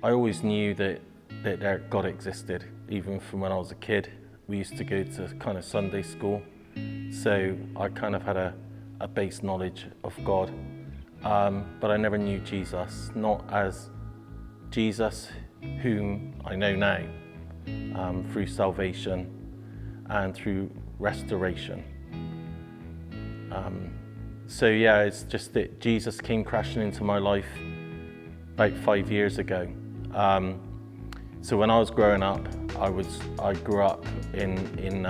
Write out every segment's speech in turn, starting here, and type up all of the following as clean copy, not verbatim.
I always knew that God existed, even from when I was a kid. We used to go to kind of Sunday school, so I kind of had a base knowledge of God, but I never knew Jesus, not as Jesus whom I know now, through salvation and through restoration. So yeah, it's just that Jesus came crashing into my life about 5 years ago. So when I was growing up, I grew up in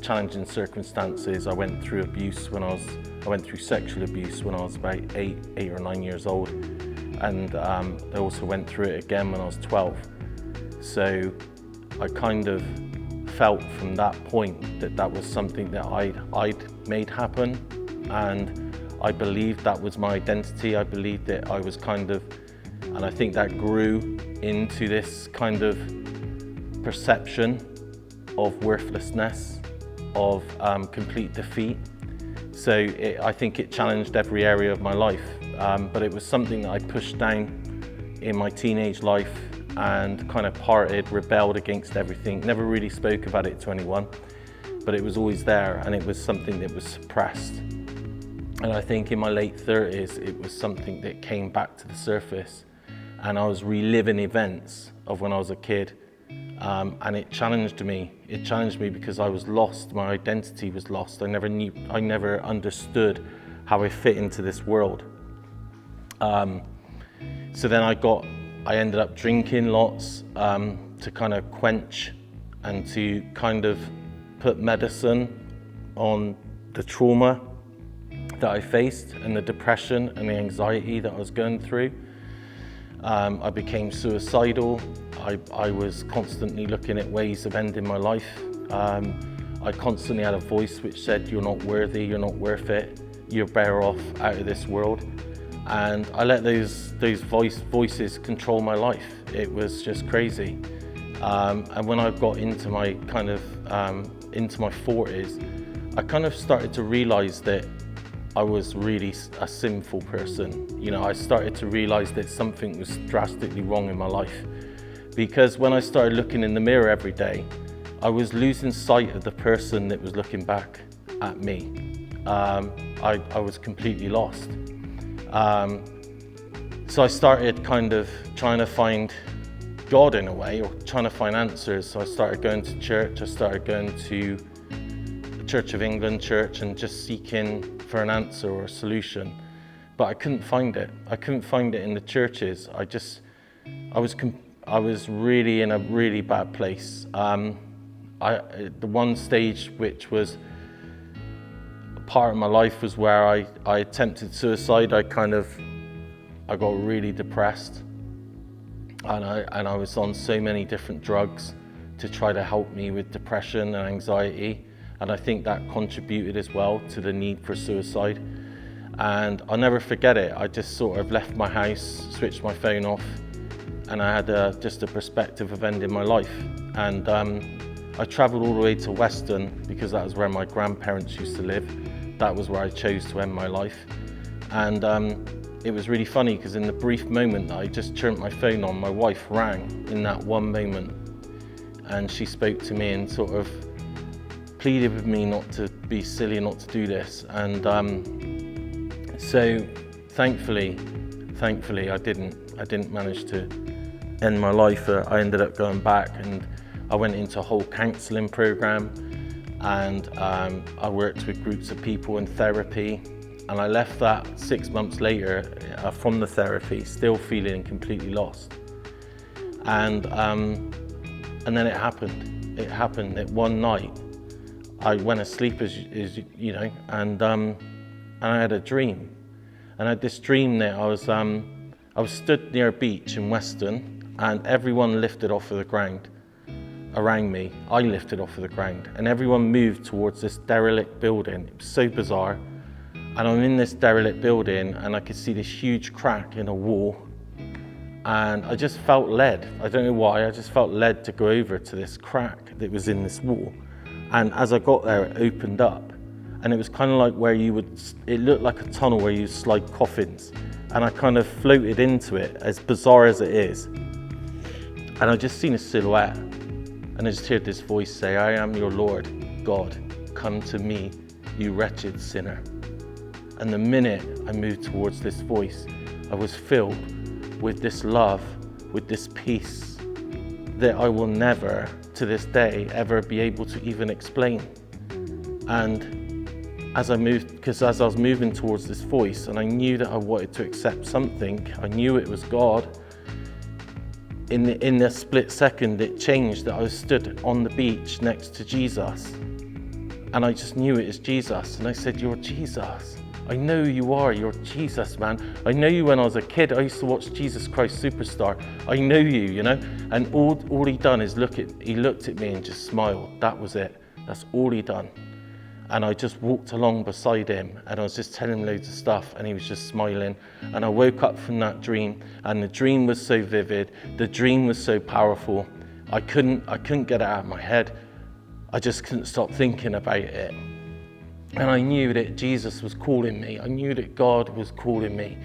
challenging circumstances. I went through abuse I went through sexual abuse when I was about eight or 9 years old, and I also went through it again when I was 12. So I kind of felt from that point that was something that I'd made happen, and I believed that was my identity. I believed that I was and I think that grew into this kind of perception of worthlessness, of complete defeat. So I think it challenged every area of my life, but it was something that I pushed down in my teenage life and kind of rebelled against everything, never really spoke about it to anyone, but it was always there, and it was something that was suppressed. And I think in my late 30s, it was something that came back to the surface, and I was reliving events of when I was a kid, and it challenged me. It challenged me because I was lost. My identity was lost. I never understood how I fit into this world. So then I ended up drinking lots to kind of quench and to kind of put medicine on the trauma that I faced and the depression and the anxiety that I was going through. I became suicidal. I was constantly looking at ways of ending my life. I constantly had a voice which said, "You're not worthy, you're not worth it, you're better off out of this world." And I let those voices control my life. It was just crazy. And when I got into my into my 40s, I kind of started to realize that I was really a sinful person. You know, I started to realize that something was drastically wrong in my life, because when I started looking in the mirror every day, I was losing sight of the person that was looking back at me. I was completely lost. So I started kind of trying to find God in a way, or trying to find answers. So I started going to church. I started going to the Church of England church and just seeking for an answer or a solution. But I couldn't find it. I couldn't find it in the churches. I was really in a really bad place. The one stage which was part of my life was where I attempted suicide. I got really depressed, and I was on so many different drugs to try to help me with depression and anxiety, and I think that contributed as well to the need for suicide. And I'll never forget it. I just sort of left my house, switched my phone off, and I had just a perspective of ending my life. And I travelled all the way to Weston because that was where my grandparents used to live. That was where I chose to end my life. And it was really funny because in the brief moment that I just turned my phone on, my wife rang in that one moment, and she spoke to me and sort of pleaded with me not to be silly and not to do this. And so thankfully I didn't manage to end my life. I ended up going back, and I went into a whole counselling program, and I worked with groups of people in therapy, and I left that 6 months later from the therapy still feeling completely lost. And then it happened that one night I went asleep, as you know, and I had a dream. And I had this dream that I was stood near a beach in Weston, and everyone lifted off of the ground around me. I lifted off of the ground, and everyone moved towards this derelict building. It was so bizarre. And I'm in this derelict building, and I could see this huge crack in a wall, and I just felt led. I don't know why, I just felt led to go over to this crack that was in this wall. And as I got there, it opened up, and it was kind of like it looked like a tunnel where you slide coffins, and I kind of floated into it, as bizarre as it is. And I just seen a silhouette, and I just heard this voice say, I am your Lord God, come to me, you wretched sinner. And the minute I moved towards this voice, I was filled with this love, with this peace that I will never, to this day, ever be able to even explain. And as I was moving towards this voice, and I knew that I wanted to accept something, I knew it was God. In the split second, it changed that I was stood on the beach next to Jesus. And I just knew it was Jesus. And I said, you're Jesus. I know who you are. You're Jesus, man. I know you when I was a kid. I used to watch Jesus Christ Superstar. I know you, And all he done is he looked at me and just smiled. That was it. That's all he done. And I just walked along beside him, and I was just telling him loads of stuff, and he was just smiling. And I woke up from that dream, and the dream was so vivid, the dream was so powerful. I couldn't get it out of my head. I just couldn't stop thinking about it. And I knew that Jesus was calling me. I knew that God was calling me.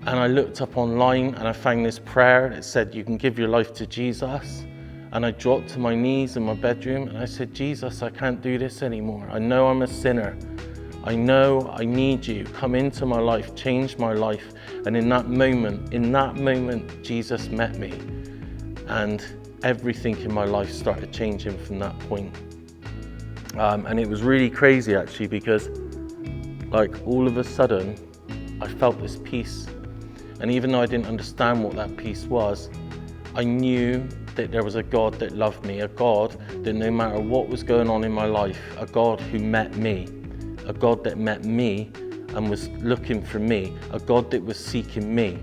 And I looked up online, and I found this prayer that said, you can give your life to Jesus. And I dropped to my knees in my bedroom, and I said, Jesus, I can't do this anymore. I know I'm a sinner. I know I need you. Come into my life, change my life. And in that moment, Jesus met me. And everything in my life started changing from that point. And it was really crazy, actually, because all of a sudden, I felt this peace. And even though I didn't understand what that peace was, I knew that there was a God that loved me, a God that no matter what was going on in my life, a God who met me, a God that met me and was looking for me, a God that was seeking me.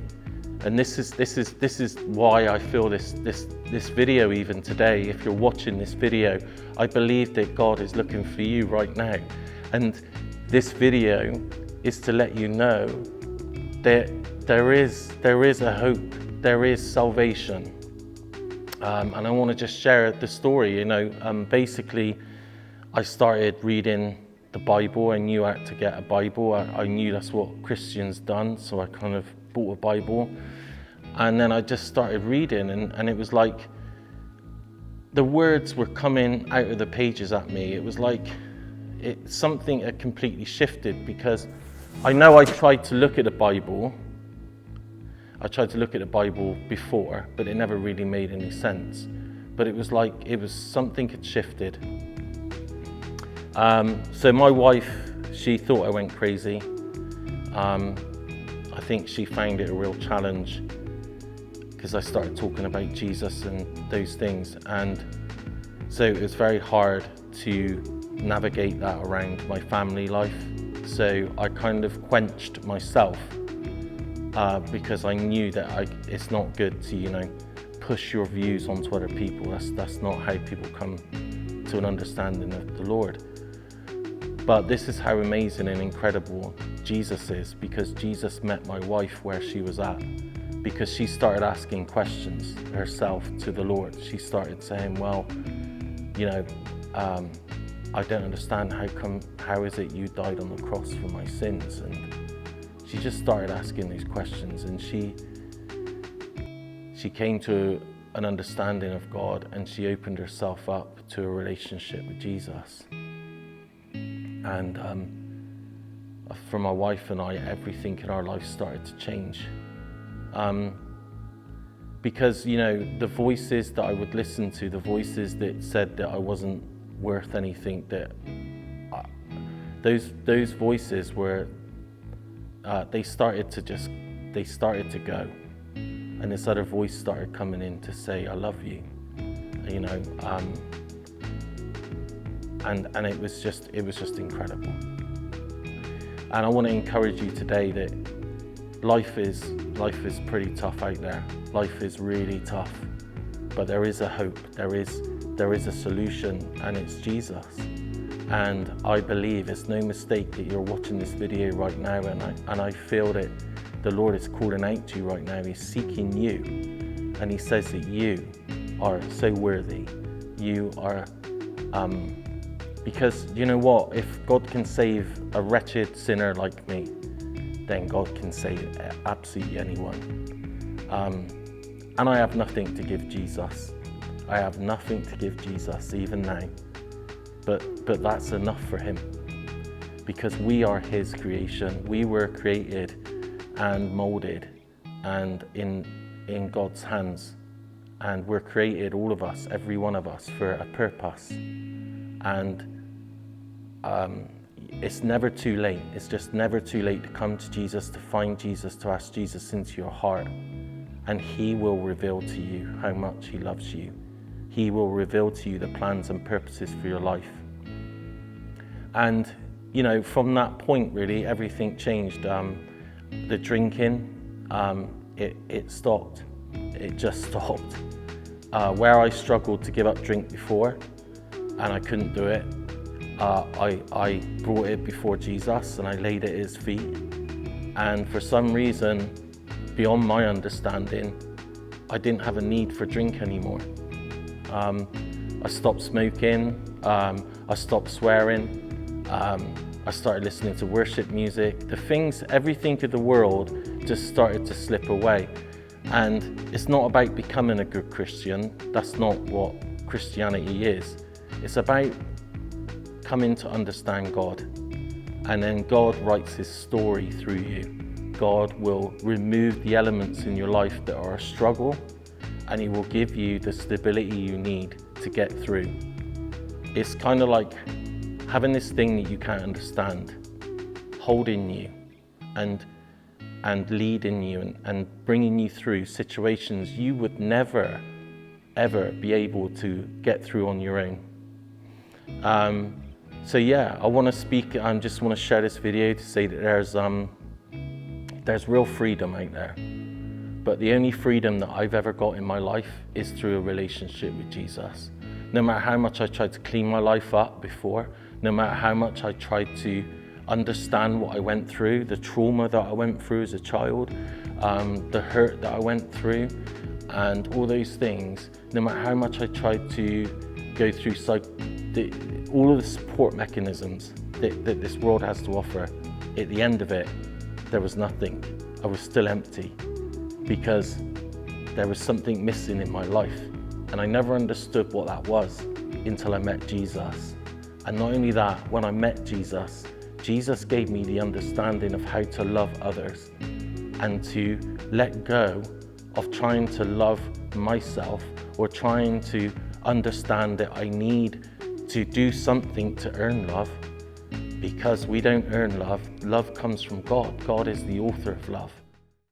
And this is why I feel this video even today. If you're watching this video, I believe that God is looking for you right now. And this video is to let you know that there is a hope, there is salvation. And I want to just share the story. Basically, I started reading the Bible. I knew I had to get a Bible. I knew that's what Christians done, so I kind of bought a Bible. And then I just started reading, and it was like the words were coming out of the pages at me. It was like something had completely shifted, because I know I tried to look at the Bible. I tried to look at the Bible before, but it never really made any sense. But it was like something had shifted. So my wife, she thought I went crazy. I think she found it a real challenge, because I started talking about Jesus and those things. And so it was very hard to navigate that around my family life. So I kind of quenched myself. Because I knew that it's not good to, push your views onto other people. That's not how people come to an understanding of the Lord. But this is how amazing and incredible Jesus is, because Jesus met my wife where she was at, because she started asking questions herself to the Lord. She started saying, well, I don't understand how is it you died on the cross for my sins? And she just started asking these questions, and she came to an understanding of God, and she opened herself up to a relationship with Jesus. And for my wife and I, everything in our life started to change. Because, the voices that I would listen to, the voices that said that I wasn't worth anything, that those voices were, they started to go, and this other voice started coming in to say, I love you, and it was just incredible. And I want to encourage you today that life is pretty tough out there. Life is really tough, but there is a hope, there is a solution, and it's Jesus. And I believe it's no mistake that you're watching this video right now, and I feel that the Lord is calling out to you right now. He's seeking you, and he says that you are so worthy. You are, because you know what? If God can save a wretched sinner like me, then God can save absolutely anyone. And I have nothing to give Jesus. I have nothing to give Jesus even now. But that's enough for him, because we are his creation. We were created and molded and in God's hands. And we're created, all of us, every one of us, for a purpose. And it's never too late. It's just never too late to come to Jesus, to find Jesus, to ask Jesus into your heart. And he will reveal to you how much he loves you. He will reveal to you the plans and purposes for your life. And, you know, from that point, really, everything changed. The drinking, it stopped. It just stopped. Where I struggled to give up drink before, and I couldn't do it, I brought it before Jesus and I laid it at his feet. And for some reason, beyond my understanding, I didn't have a need for drink anymore. I stopped smoking, I stopped swearing, I started listening to worship music. Everything of the world just started to slip away. And it's not about becoming a good Christian. That's not what Christianity is. It's about coming to understand God. And then God writes his story through you. God will remove the elements in your life that are a struggle, and he will give you the stability you need to get through. It's kind of like having this thing that you can't understand, holding you and leading you and bringing you through situations you would never, ever be able to get through on your own. So yeah, I want to speak, I just want to share this video to say that there's real freedom out there. But the only freedom that I've ever got in my life is through a relationship with Jesus. No matter how much I tried to clean my life up before, no matter how much I tried to understand what I went through, the trauma that I went through as a child, the hurt that I went through, and all those things, no matter how much I tried to go through all of the support mechanisms that this world has to offer, at the end of it, there was nothing. I was still empty, because there was something missing in my life. And I never understood what that was until I met Jesus. And not only that, when I met Jesus, Jesus gave me the understanding of how to love others and to let go of trying to love myself or trying to understand that I need to do something to earn love, because we don't earn love. Love comes from God. God is the author of love.